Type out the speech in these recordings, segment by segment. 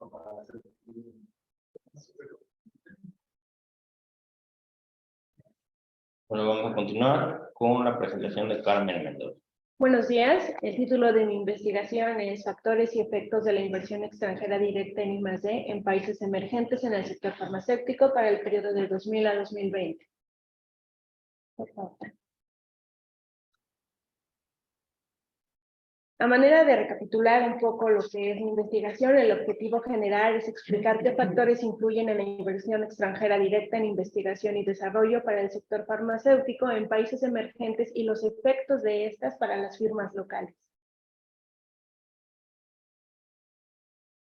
Bueno, vamos a continuar con la presentación de Carmen Mendoza. Buenos días. El título de mi investigación es Factores y efectos de la inversión extranjera directa en I+D en países emergentes en el sector farmacéutico para el periodo de 2000 a 2020. Por favor. A manera de recapitular un poco lo que es mi investigación, el objetivo general es explicar qué factores influyen en la inversión extranjera directa en investigación y desarrollo para el sector farmacéutico en países emergentes y los efectos de estas para las firmas locales.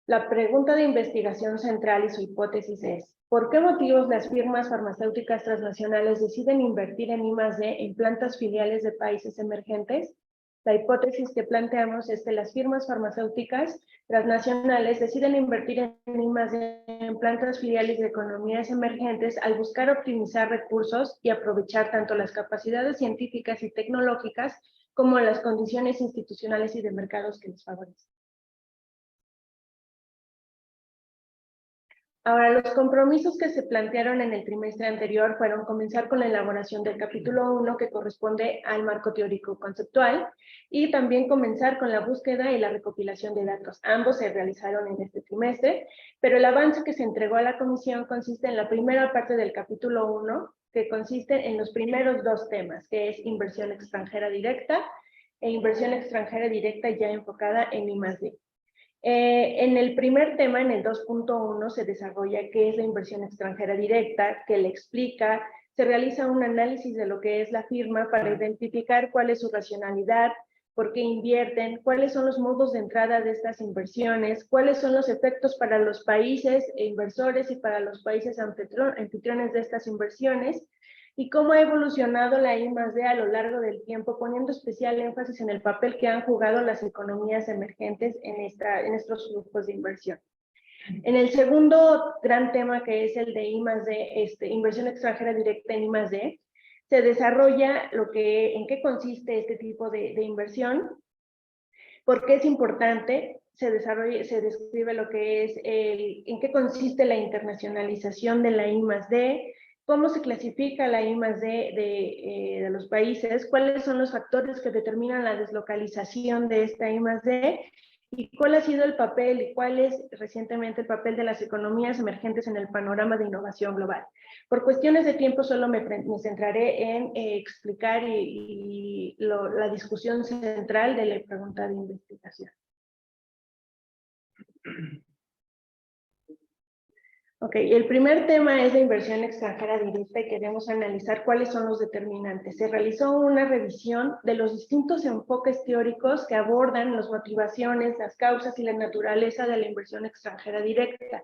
La pregunta de investigación central y su hipótesis es: ¿por qué motivos las firmas farmacéuticas transnacionales deciden invertir en I+D en plantas filiales de países emergentes? La hipótesis que planteamos es que las firmas farmacéuticas transnacionales deciden invertir en I+D en plantas filiales de economías emergentes al buscar optimizar recursos y aprovechar tanto las capacidades científicas y tecnológicas como las condiciones institucionales y de mercados que les favorecen. Ahora, los compromisos que se plantearon en el trimestre anterior fueron comenzar con la elaboración del capítulo 1, que corresponde al marco teórico conceptual, y también comenzar con la búsqueda y la recopilación de datos. Ambos se realizaron en este trimestre, pero el avance que se entregó a la comisión consiste en la primera parte del capítulo 1, que consiste en los primeros dos temas, que es inversión extranjera directa e inversión extranjera directa ya enfocada en I+D. En el primer tema, en el 2.1, se desarrolla qué es la inversión extranjera directa, que le explica, se realiza un análisis de lo que es la firma para identificar cuál es su racionalidad, por qué invierten, cuáles son los modos de entrada de estas inversiones, cuáles son los efectos para los países e inversores y para los países anfitriones de estas inversiones, y cómo ha evolucionado la I+D a lo largo del tiempo, poniendo especial énfasis en el papel que han jugado las economías emergentes en estos grupos de inversión. En el segundo gran tema, que es el de I+D, inversión extranjera directa en I+D, se desarrolla en qué consiste este tipo de inversión, por qué es importante, se describe lo que es en qué consiste la internacionalización de la I+D, cómo se clasifica la I+D de los países, cuáles son los factores que determinan la deslocalización de esta I+D, y cuál ha sido el papel y cuál es recientemente el papel de las economías emergentes en el panorama de innovación global. Por cuestiones de tiempo solo me centraré en explicar la discusión central de la pregunta de investigación. Ok, el primer tema es la inversión extranjera directa y queremos analizar cuáles son los determinantes. Se realizó una revisión de los distintos enfoques teóricos que abordan las motivaciones, las causas y la naturaleza de la inversión extranjera directa.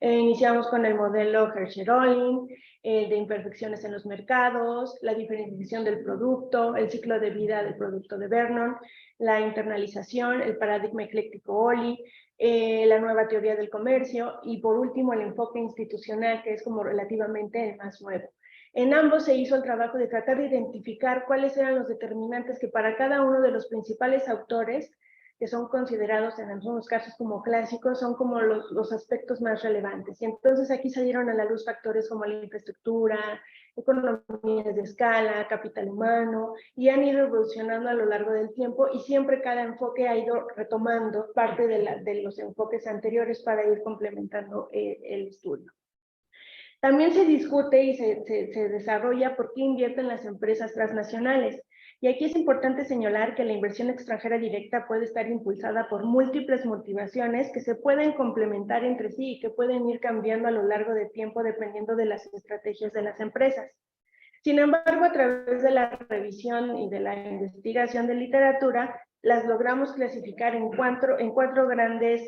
Iniciamos con el modelo Herschel-Ohlin, de imperfecciones en los mercados, la diferenciación del producto, el ciclo de vida del producto de Vernon, la internalización, el paradigma ecléctico Ohlin, la nueva teoría del comercio y por último el enfoque institucional, que es como relativamente el más nuevo. En ambos se hizo el trabajo de tratar de identificar cuáles eran los determinantes que para cada uno de los principales autores, que son considerados en algunos casos como clásicos, son como los aspectos más relevantes. Y entonces aquí salieron a la luz factores como la infraestructura, economías de escala, capital humano, y han ido evolucionando a lo largo del tiempo, y siempre cada enfoque ha ido retomando parte de los enfoques anteriores para ir complementando el estudio. También se discute y se desarrolla por qué invierten las empresas transnacionales. Y aquí es importante señalar que la inversión extranjera directa puede estar impulsada por múltiples motivaciones que se pueden complementar entre sí y que pueden ir cambiando a lo largo del tiempo dependiendo de las estrategias de las empresas. Sin embargo, a través de la revisión y de la investigación de literatura, las logramos clasificar en cuatro grandes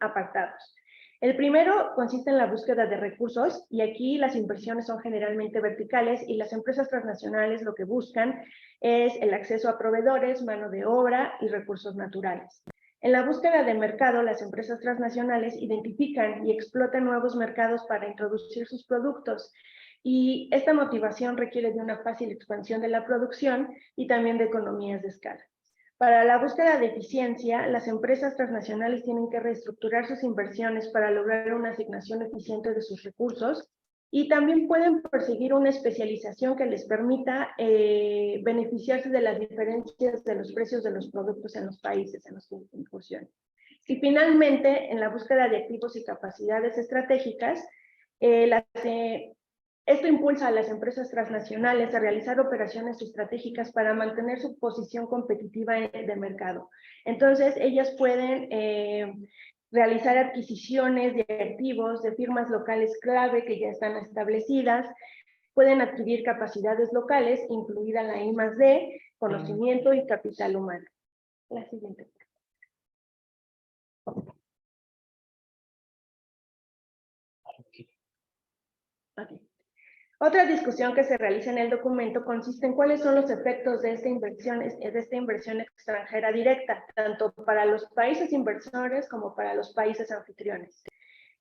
apartados. El primero consiste en la búsqueda de recursos, y aquí las inversiones son generalmente verticales y las empresas transnacionales lo que buscan es el acceso a proveedores, mano de obra y recursos naturales. En la búsqueda de mercado, las empresas transnacionales identifican y explotan nuevos mercados para introducir sus productos, y esta motivación requiere de una fácil expansión de la producción y también de economías de escala. Para la búsqueda de eficiencia, las empresas transnacionales tienen que reestructurar sus inversiones para lograr una asignación eficiente de sus recursos y también pueden perseguir una especialización que les permita beneficiarse de las diferencias de los precios de los productos en los países en los que incursionan. Y finalmente, en la búsqueda de activos y capacidades estratégicas, esto impulsa a las empresas transnacionales a realizar operaciones estratégicas para mantener su posición competitiva de mercado. Entonces, ellas pueden realizar adquisiciones de activos de firmas locales clave que ya están establecidas, pueden adquirir capacidades locales, incluida la I+D, conocimiento y capital humano. La siguiente. Okay. Otra discusión que se realiza en el documento consiste en cuáles son los efectos de esta inversión extranjera directa, tanto para los países inversores como para los países anfitriones.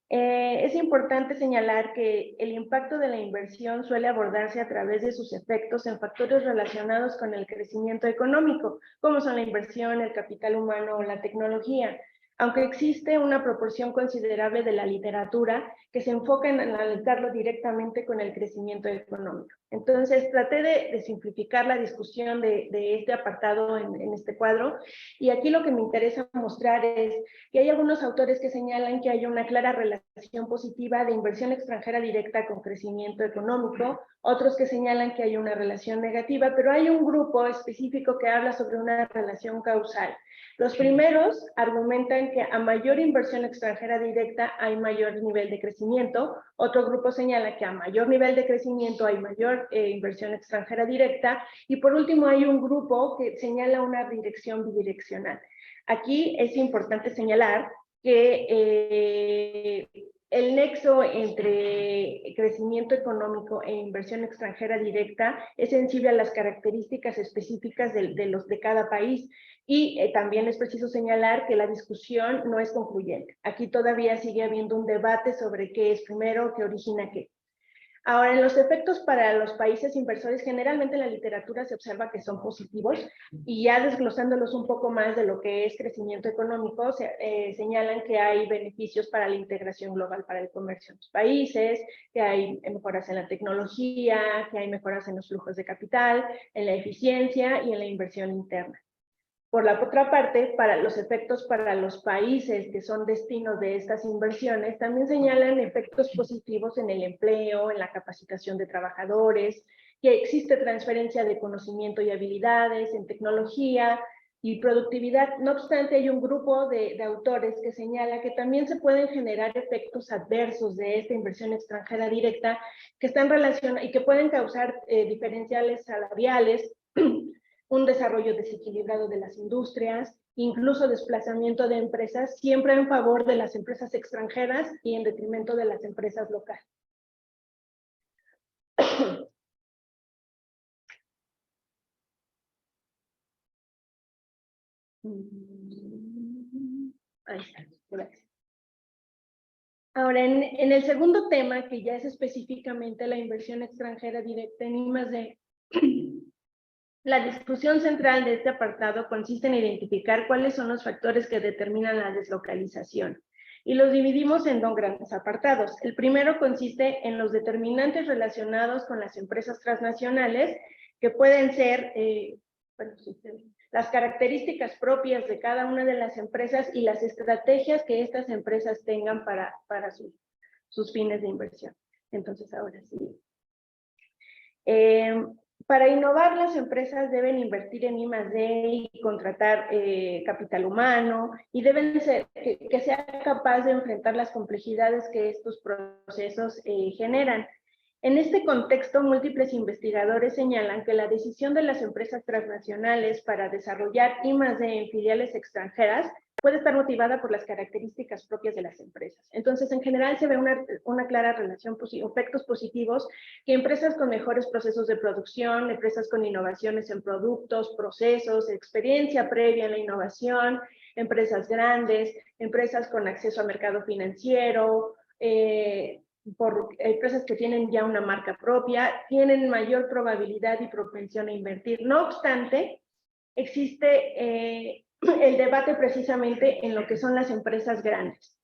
Es importante señalar que el impacto de la inversión suele abordarse a través de sus efectos en factores relacionados con el crecimiento económico, como son la inversión, el capital humano o la tecnología, aunque existe una proporción considerable de la literatura que se enfoca en analizarlo directamente con el crecimiento económico. Entonces, traté de simplificar la discusión de este apartado en este cuadro, y aquí lo que me interesa mostrar es que hay algunos autores que señalan que hay una clara relación positiva de inversión extranjera directa con crecimiento económico, otros que señalan que hay una relación negativa, pero hay un grupo específico que habla sobre una relación causal. Los primeros argumentan que a mayor inversión extranjera directa hay mayor nivel de crecimiento, otro grupo señala que a mayor nivel de crecimiento hay mayor inversión extranjera directa, y por último hay un grupo que señala una dirección bidireccional. Aquí es importante señalar que el nexo entre crecimiento económico e inversión extranjera directa es sensible a las características específicas de cada país. Y también es preciso señalar que la discusión no es concluyente. Aquí todavía sigue habiendo un debate sobre qué es primero, qué origina qué. Ahora, en los efectos para los países inversores, generalmente en la literatura se observa que son positivos, y ya desglosándolos un poco más de lo que es crecimiento económico, señalan que hay beneficios para la integración global para el comercio en los países, que hay mejoras en la tecnología, que hay mejoras en los flujos de capital, en la eficiencia y en la inversión interna. Por la otra parte, para los efectos para los países que son destinos de estas inversiones, también señalan efectos positivos en el empleo, en la capacitación de trabajadores, que existe transferencia de conocimiento y habilidades, en tecnología y productividad. No obstante, hay un grupo de autores que señala que también se pueden generar efectos adversos de esta inversión extranjera directa que están relacionados y que pueden causar diferenciales salariales, un desarrollo desequilibrado de las industrias, incluso desplazamiento de empresas, siempre en favor de las empresas extranjeras y en detrimento de las empresas locales. Ahí está, gracias. Ahora, en el segundo tema, que ya es específicamente la inversión extranjera directa en I+D, la discusión central de este apartado consiste en identificar cuáles son los factores que determinan la deslocalización, y los dividimos en dos grandes apartados. El primero consiste en los determinantes relacionados con las empresas transnacionales, que pueden ser las características propias de cada una de las empresas y las estrategias que estas empresas tengan para sus fines de inversión. Entonces, ahora sí. Para innovar, las empresas deben invertir en I+D y contratar capital humano, y deben ser que sea capaz de enfrentar las complejidades que estos procesos generan. En este contexto, múltiples investigadores señalan que la decisión de las empresas transnacionales para desarrollar I+D en filiales extranjeras puede estar motivada por las características propias de las empresas. Entonces, en general, se ve una clara relación, efectos positivos, que empresas con mejores procesos de producción, empresas con innovaciones en productos, procesos, experiencia previa en la innovación, empresas grandes, empresas con acceso a mercado financiero, por empresas que tienen ya una marca propia, tienen mayor probabilidad y propensión a invertir. No obstante, existe el debate precisamente en lo que son las empresas grandes.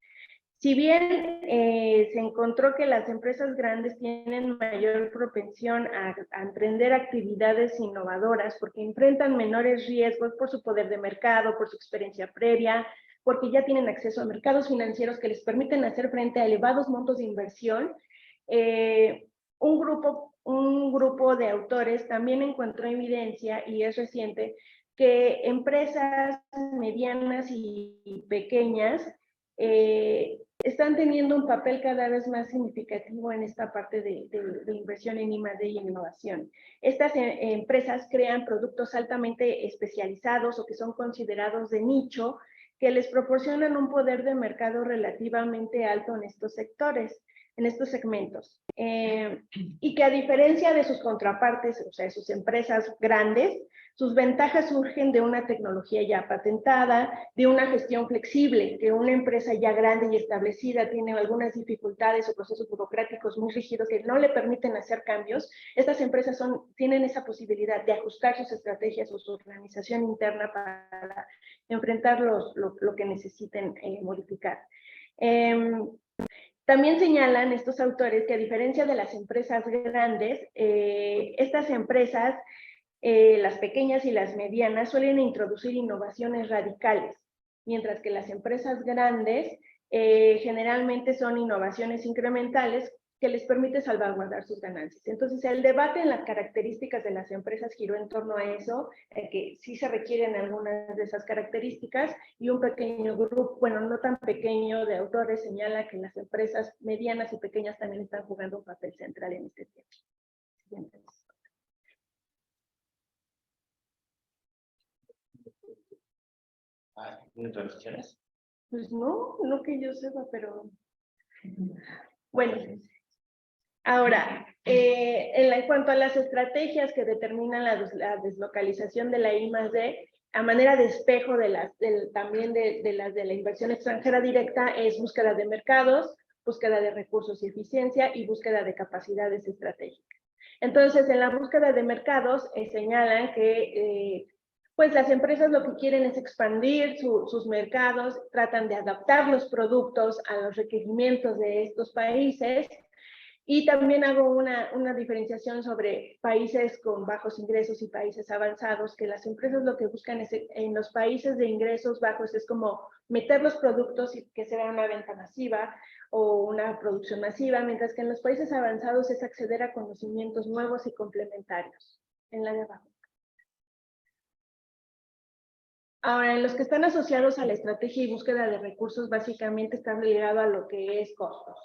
Si bien se encontró que las empresas grandes tienen mayor propensión a emprender actividades innovadoras porque enfrentan menores riesgos por su poder de mercado, por su experiencia previa, porque ya tienen acceso a mercados financieros que les permiten hacer frente a elevados montos de inversión, un grupo de autores también encontró evidencia, y es reciente, que empresas medianas y pequeñas están teniendo un papel cada vez más significativo en esta parte de inversión en I+D y en innovación. Estas empresas crean productos altamente especializados o que son considerados de nicho, que les proporcionan un poder de mercado relativamente alto en estos sectores, en estos segmentos. Y que a diferencia de sus contrapartes, o sea, sus empresas grandes, sus ventajas surgen de una tecnología ya patentada, de una gestión flexible, que una empresa ya grande y establecida tiene algunas dificultades o procesos burocráticos muy rígidos que no le permiten hacer cambios. Estas empresas tienen esa posibilidad de ajustar sus estrategias o su organización interna para enfrentar lo que necesiten modificar. También señalan estos autores que a diferencia de las empresas grandes, estas empresas, las pequeñas y las medianas, suelen introducir innovaciones radicales, mientras que las empresas grandes generalmente son innovaciones incrementales que les permite salvaguardar sus ganancias. Entonces, el debate en las características de las empresas giró en torno a eso, que sí se requieren algunas de esas características, y un pequeño grupo, bueno, no tan pequeño, de autores señala que las empresas medianas y pequeñas también están jugando un papel central en este tema. Siguiente. ¿Introducciones? Pues no que yo sepa, pero bueno. Ahora, en cuanto a las estrategias que determinan la deslocalización de la I+D, a manera de espejo también de las de la inversión extranjera directa, es búsqueda de mercados, búsqueda de recursos y eficiencia y búsqueda de capacidades estratégicas. Entonces, en la búsqueda de mercados señalan que pues las empresas lo que quieren es expandir sus mercados, tratan de adaptar los productos a los requerimientos de estos países. Y también hago una diferenciación sobre países con bajos ingresos y países avanzados, que las empresas lo que buscan es, en los países de ingresos bajos, es como meter los productos y que se vea una venta masiva o una producción masiva, mientras que en los países avanzados es acceder a conocimientos nuevos y complementarios. En la de abajo. Ahora, en los que están asociados a la estrategia y búsqueda de recursos, básicamente están ligados a lo que es costos.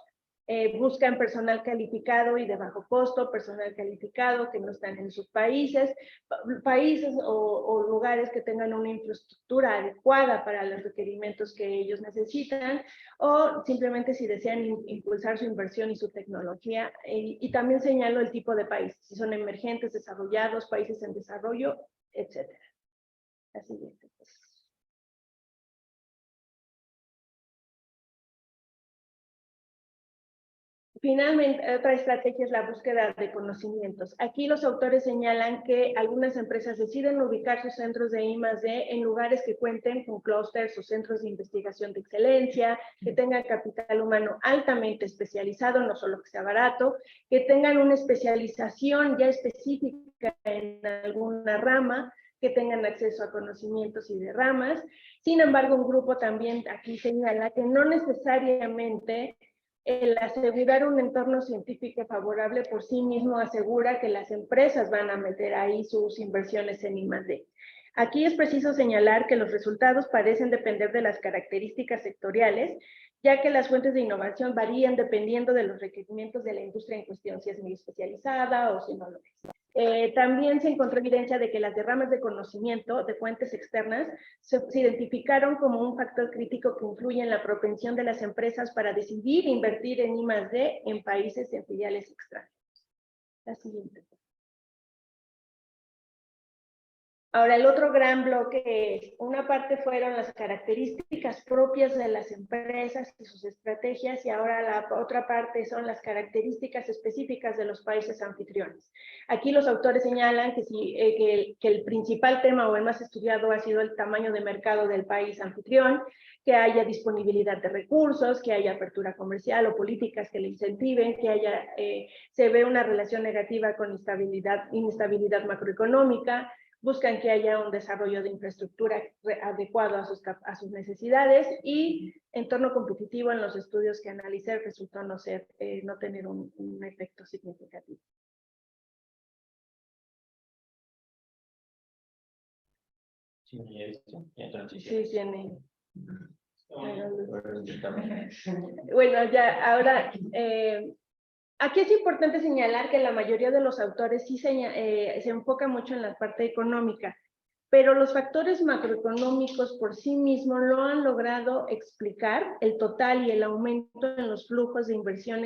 Buscan personal calificado y de bajo costo, personal calificado que no están en sus países o lugares que tengan una infraestructura adecuada para los requerimientos que ellos necesitan, o simplemente si desean impulsar su inversión y su tecnología. Y también señalo el tipo de países, si son emergentes, desarrollados, países en desarrollo, etc. La siguiente. Finalmente, otra estrategia es la búsqueda de conocimientos. Aquí los autores señalan que algunas empresas deciden ubicar sus centros de I+D en lugares que cuenten con clústeres o centros de investigación de excelencia, que tengan capital humano altamente especializado, no solo que sea barato, que tengan una especialización ya específica en alguna rama, que tengan acceso a conocimientos y de ramas. Sin embargo, un grupo también aquí señala que no necesariamente el asegurar un entorno científico favorable por sí mismo asegura que las empresas van a meter ahí sus inversiones en I+D. Aquí es preciso señalar que los resultados parecen depender de las características sectoriales, ya que las fuentes de innovación varían dependiendo de los requerimientos de la industria en cuestión, si es muy especializada o si no lo es. También se encontró evidencia de que las derramas de conocimiento de fuentes externas se identificaron como un factor crítico que influye en la propensión de las empresas para decidir invertir en I+D en países en filiales extranjeras. La siguiente. Ahora, el otro gran bloque es, una parte fueron las características propias de las empresas y sus estrategias, y ahora la otra parte son las características específicas de los países anfitriones. Aquí los autores señalan que, que el principal tema o el más estudiado ha sido el tamaño de mercado del país anfitrión, que haya disponibilidad de recursos, que haya apertura comercial o políticas que le incentiven, que haya, se ve una relación negativa con inestabilidad macroeconómica, buscan que haya un desarrollo de infraestructura adecuado a sus necesidades, y entorno competitivo en los estudios que analicé resultó no tener un efecto significativo. Sí, sí, tiene. Bueno, ya ahora aquí es importante señalar que la mayoría de los autores sí se enfoca mucho en la parte económica, pero los factores macroeconómicos por sí mismos lo han logrado explicar el total y el aumento en los flujos de inversión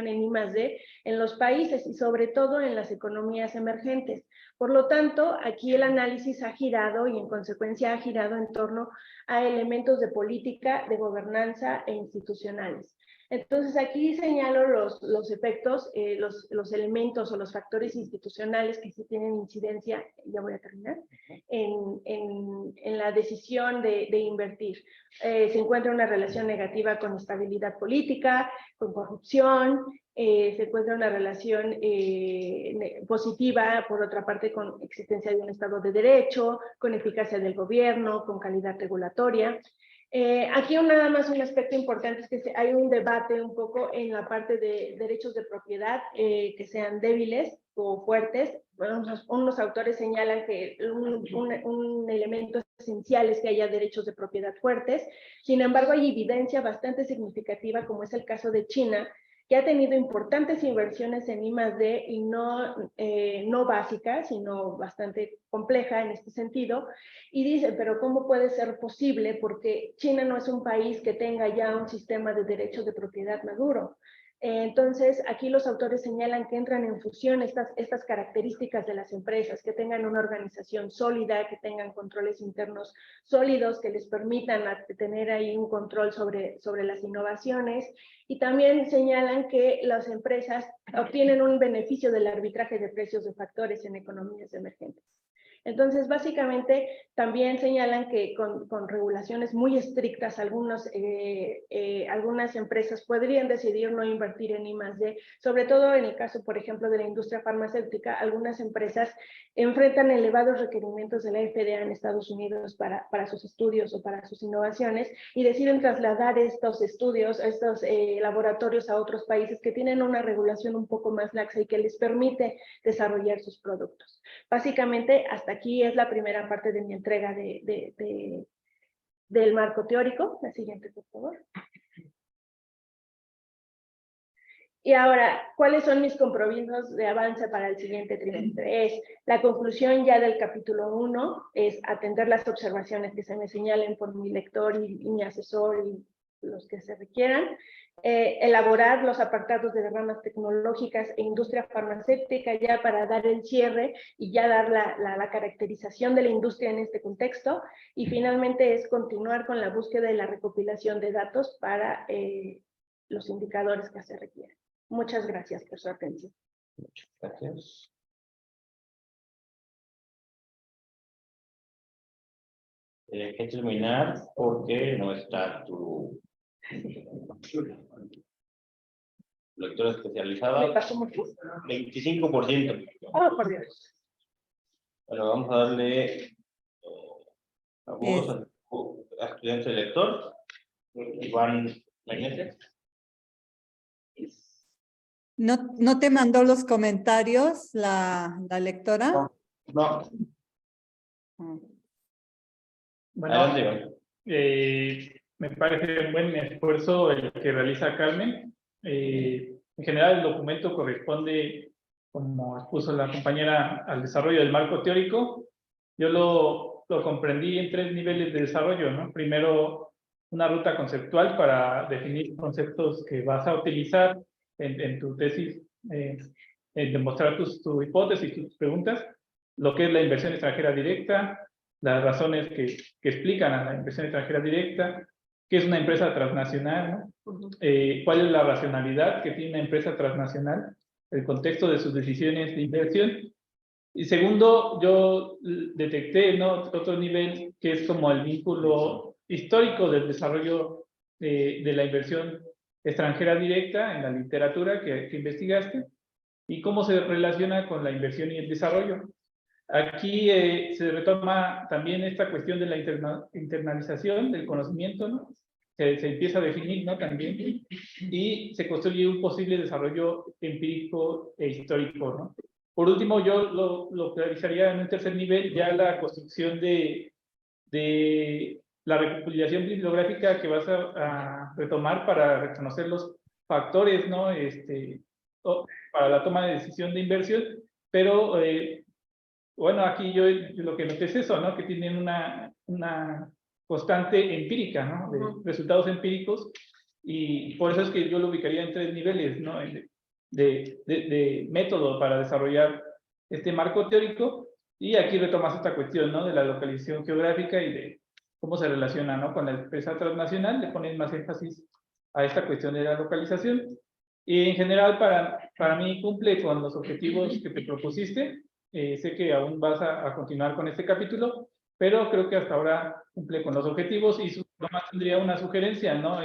en I+D en los países y sobre todo en las economías emergentes. Por lo tanto, aquí el análisis ha girado y en consecuencia ha girado en torno a elementos de política, de gobernanza e institucionales. Entonces, aquí señalo los efectos, los elementos o los factores institucionales que sí tienen incidencia, ya voy a terminar, en la decisión de invertir. Se encuentra una relación negativa con estabilidad política, con corrupción, se encuentra una relación positiva, por otra parte, con existencia de un Estado de Derecho, con eficacia del gobierno, con calidad regulatoria. Aquí nada más un aspecto importante es que hay un debate un poco en la parte de derechos de propiedad que sean débiles o fuertes. Bueno, unos autores señalan que un elemento esencial es que haya derechos de propiedad fuertes. Sin embargo, hay evidencia bastante significativa, como es el caso de China, que ha tenido importantes inversiones en I+D y no básica, sino bastante compleja en este sentido, y dice, pero ¿cómo puede ser posible? Porque China no es un país que tenga ya un sistema de derechos de propiedad maduro. Entonces, aquí los autores señalan que entran en fusión estas características de las empresas, que tengan una organización sólida, que tengan controles internos sólidos, que les permitan tener ahí un control sobre las innovaciones, y también señalan que las empresas obtienen un beneficio del arbitraje de precios de factores en economías emergentes. Entonces, básicamente, también señalan que con regulaciones muy estrictas, algunas empresas podrían decidir no invertir en I+D, sobre todo en el caso, por ejemplo, de la industria farmacéutica. Algunas empresas enfrentan elevados requerimientos de la FDA en Estados Unidos para sus estudios o para sus innovaciones, y deciden trasladar estos estudios, estos laboratorios a otros países que tienen una regulación un poco más laxa y que les permite desarrollar sus productos. Básicamente, hasta aquí es la primera parte de mi entrega del marco teórico. La siguiente, por favor. Y ahora, ¿cuáles son mis compromisos de avance para el siguiente trimestre? Es la conclusión ya del capítulo 1, es atender las observaciones que se me señalen por mi lector y mi asesor y los que se requieran, elaborar los apartados de derramas tecnológicas e industria farmacéutica ya para dar el cierre y ya dar la caracterización de la industria en este contexto, y finalmente es continuar con la búsqueda y la recopilación de datos para los indicadores que se requieren. Muchas gracias por su atención. Muchas gracias. Hay que terminar porque no está tu lectora especializada. ¿Me pasó mucho? 25%. Oh, por Dios. Bueno, vamos a darle a voz al estudiante lector, Iván Magnete. ¿No te mandó los comentarios la lectora? No. Bueno, Adelante, me parece un buen esfuerzo el que realiza Carmen. En general, el documento corresponde, como expuso la compañera, al desarrollo del marco teórico. Yo lo comprendí en 3 niveles de desarrollo, ¿no? Primero, una ruta conceptual para definir conceptos que vas a utilizar en tu tesis, en demostrar tu hipótesis, tus preguntas. lo que es la inversión extranjera directa, las razones que explican a la inversión extranjera directa, qué es una empresa transnacional, ¿no? Cuál es la racionalidad que tiene una empresa transnacional, el contexto de sus decisiones de inversión. Y segundo, yo detecté, ¿no?, otro nivel que es como el vínculo histórico del desarrollo de la inversión extranjera directa en la literatura que investigaste y cómo se relaciona con la inversión y el desarrollo. Aquí se retoma también esta cuestión de la internalización del conocimiento, ¿no? Se empieza a definir, ¿no?, también, y se construye un posible desarrollo empírico e histórico, ¿no? Por último, yo lo realizaría en un tercer nivel, ya la construcción de la recopilación bibliográfica que vas a retomar para reconocer los factores, ¿no?, para la toma de decisión de inversión, pero bueno, aquí yo lo que noté es eso, ¿no?, que tienen una constante empírica, ¿no?, de resultados empíricos, y por eso es que yo lo ubicaría en 3 niveles, ¿no?, de método para desarrollar este marco teórico, y aquí retomas esta cuestión, ¿no?, de la localización geográfica y de cómo se relaciona, ¿no?, con la empresa transnacional, le pones más énfasis a esta cuestión de la localización, y en general para mí cumple con los objetivos que te propusiste. Sé que aún vas a continuar con este capítulo, pero creo que hasta ahora cumple con los objetivos y nomás tendría una sugerencia, ¿no?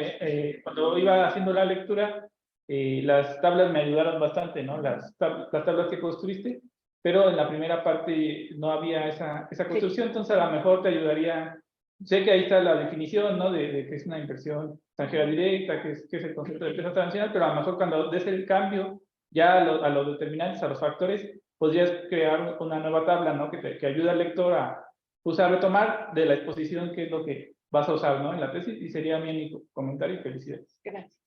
Cuando iba haciendo la lectura, las tablas me ayudaron bastante, ¿no? Las tablas que construiste, pero en la primera parte no había esa construcción, entonces a lo mejor te ayudaría. Sé que ahí está la definición, ¿no?, de que es una inversión extranjera directa, que es el concepto de empresa transnacional, pero a lo mejor cuando des el cambio ya a los determinantes, a los factores, podrías crear una nueva tabla, ¿no?, que ayude al lector a retomar de la exposición qué es lo que vas a usar, ¿no?, en la tesis, y sería mi único comentario y felicidades. Gracias.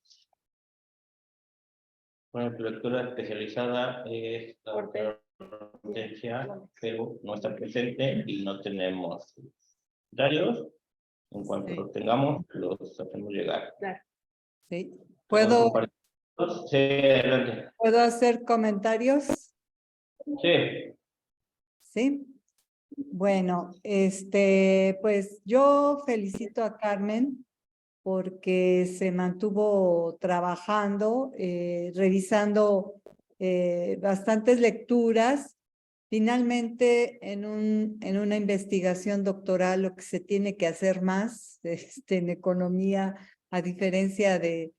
Bueno, tu lectura especializada es la Hortensia, pero no está presente y no tenemos comentarios. En cuanto los tengamos, los hacemos llegar. Claro. Sí. ¿Puedo Sí, adelante. hacer comentarios? Sí. Sí. Bueno, pues yo felicito a Carmen porque se mantuvo trabajando, revisando bastantes lecturas. Finalmente, en una investigación doctoral, lo que se tiene que hacer más en economía, a diferencia de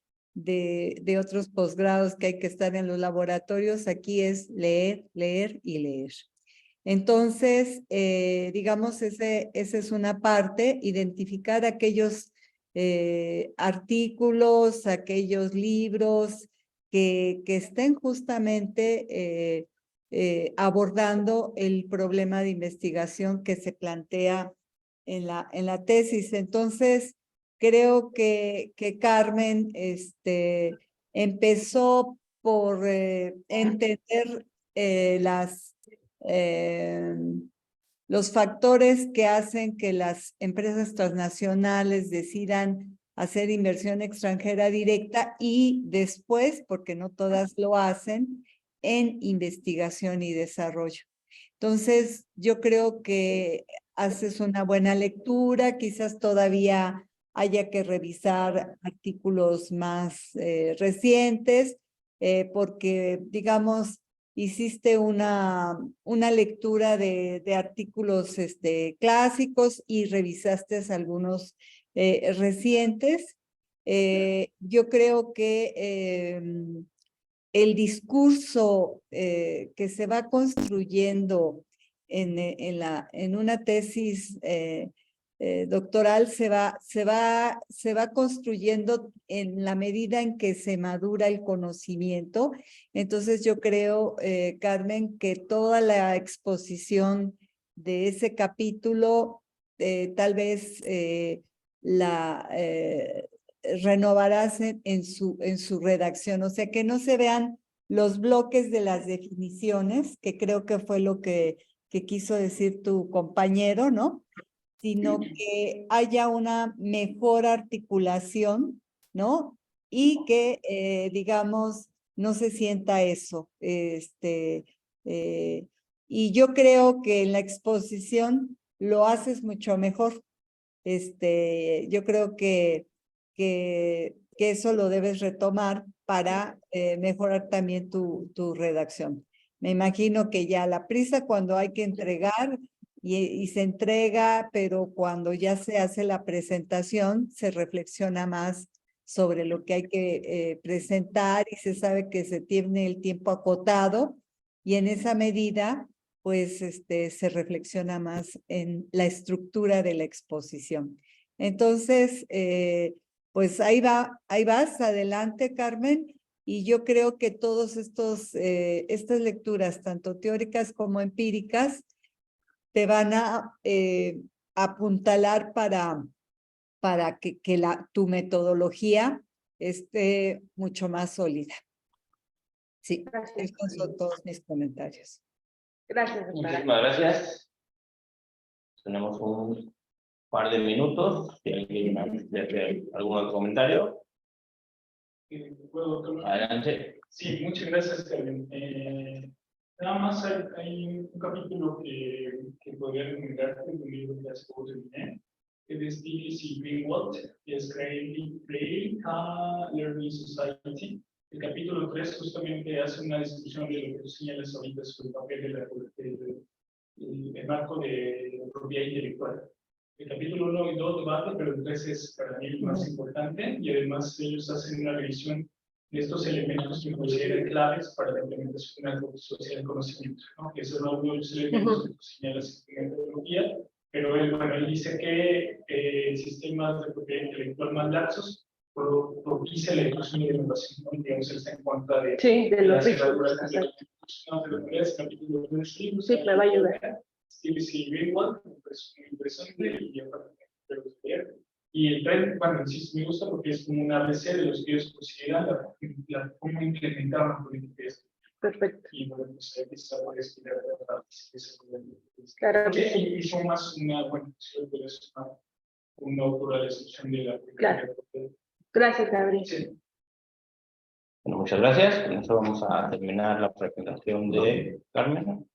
otros posgrados que hay que estar en los laboratorios, aquí es leer, leer y leer. Entonces, digamos, esa es una parte, identificar aquellos artículos, aquellos libros que estén justamente abordando el problema de investigación que se plantea en la tesis. Entonces, creo que Carmen empezó por entender los factores que hacen que las empresas transnacionales decidan hacer inversión extranjera directa y después, porque no todas lo hacen, en investigación y desarrollo. Entonces, yo creo que haces una buena lectura, quizás todavía haya que revisar artículos más recientes, porque, digamos, hiciste una lectura de artículos clásicos y revisaste algunos recientes. Yo creo que el discurso que se va construyendo en una tesis doctoral se va construyendo en la medida en que se madura el conocimiento. Entonces yo creo, Carmen, que toda la exposición de ese capítulo tal vez renovarás en su redacción, o sea, que no se vean los bloques de las definiciones, que creo que fue lo que quiso decir tu compañero, ¿no? Sino que haya una mejor articulación, ¿no? Y que, digamos, no se sienta eso, y yo creo que en la exposición lo haces mucho mejor. Yo creo que eso lo debes retomar para mejorar también tu redacción. Me imagino que ya la prisa cuando hay que entregar y se entrega, pero cuando ya se hace la presentación, se reflexiona más sobre lo que hay que presentar y se sabe que se tiene el tiempo acotado y en esa medida, pues se reflexiona más en la estructura de la exposición. Entonces, pues ahí vas, adelante, Carmen. Y yo creo que todos estas lecturas, tanto teóricas como empíricas, te van a apuntalar para que tu metodología esté mucho más sólida. Sí, Gracias. estos son todos mis comentarios. Gracias, doctora. Muchísimas gracias. Tenemos un par de minutos. Si alguien hace algún otro comentario. ¿Puedo, doctor? Adelante. Sí, muchas gracias, Carmen. Nada más hay un capítulo que podría recomendarte de un libro que hace poco terminé, que es de Stiglitz y Greenwald, que es Creating a Learning Society. El capítulo 3 justamente hace una discusión de lo que tú señalas ahorita sobre el papel del marco de la propiedad intelectual. El capítulo 1 y 2 debate, pero el 3 es para mí el más importante y además ellos hacen una revisión de estos elementos que consideran claves para la implementación de la social del conocimiento, ¿no? Que son uno de los elementos que señalas en metodología, pero él dice que sistemas de propiedad intelectual más laxos propicia la inclusión y la innovación, ¿no? Digamos, él está en contra de los las cerraduras capítulo 1 Sí, me va a ayudar. Stiglitz y Greenwald, pues muy interesante y aparte de los leer. Y el tren, bueno, sí me gusta porque es como un ABC de los que ellos consideran cómo implementar una política. Perfecto. Y bueno, pues hay que saber estudiar Claro. Y son más una buena opción, pero es una autora de la descripción de la. Claro. Gracias, Gabriel. Sí. Bueno, muchas gracias. Con eso vamos a terminar la presentación de Carmen.